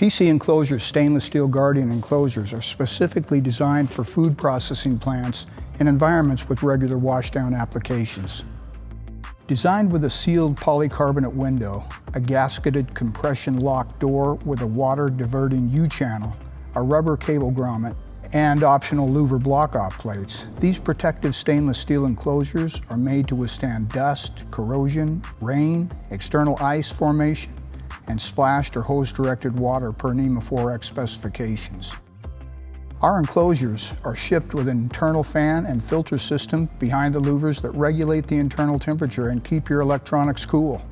PC Enclosures stainless steel Guardian enclosures are specifically designed for food processing plants in environments with regular washdown applications. Designed with a sealed polycarbonate window, a gasketed compression lock door with a water diverting U-channel, a rubber cable grommet, and optional louver block-off plates, these protective stainless steel enclosures are made to withstand dust, corrosion, rain, external ice formation, and splashed or hose-directed water per NEMA 4X specifications. Our enclosures are shipped with an internal fan and filter system behind the louvers that regulate the internal temperature and keep your electronics cool.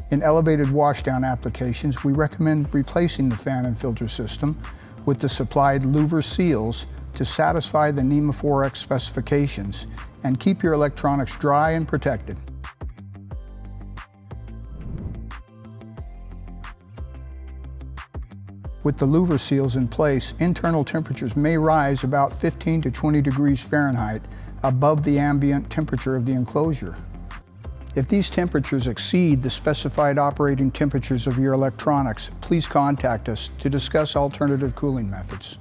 In elevated washdown applications, we recommend replacing the fan and filter system with the supplied louver seals to satisfy the NEMA 4X specifications and keep your electronics dry and protected. With the louver seals in place, internal temperatures may rise about 15 to 20 degrees Fahrenheit above the ambient temperature of the enclosure. If these temperatures exceed the specified operating temperatures of your electronics, please contact us to discuss alternative cooling methods.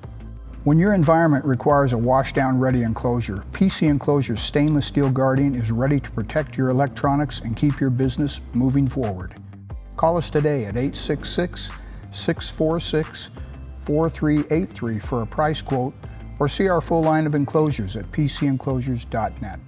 When your environment requires a washdown-ready enclosure, PC Enclosure's stainless steel Guardian is ready to protect your electronics and keep your business moving forward. Call us today at 866-646-4383 for a price quote, or see our full line of enclosures at pcenclosures.net.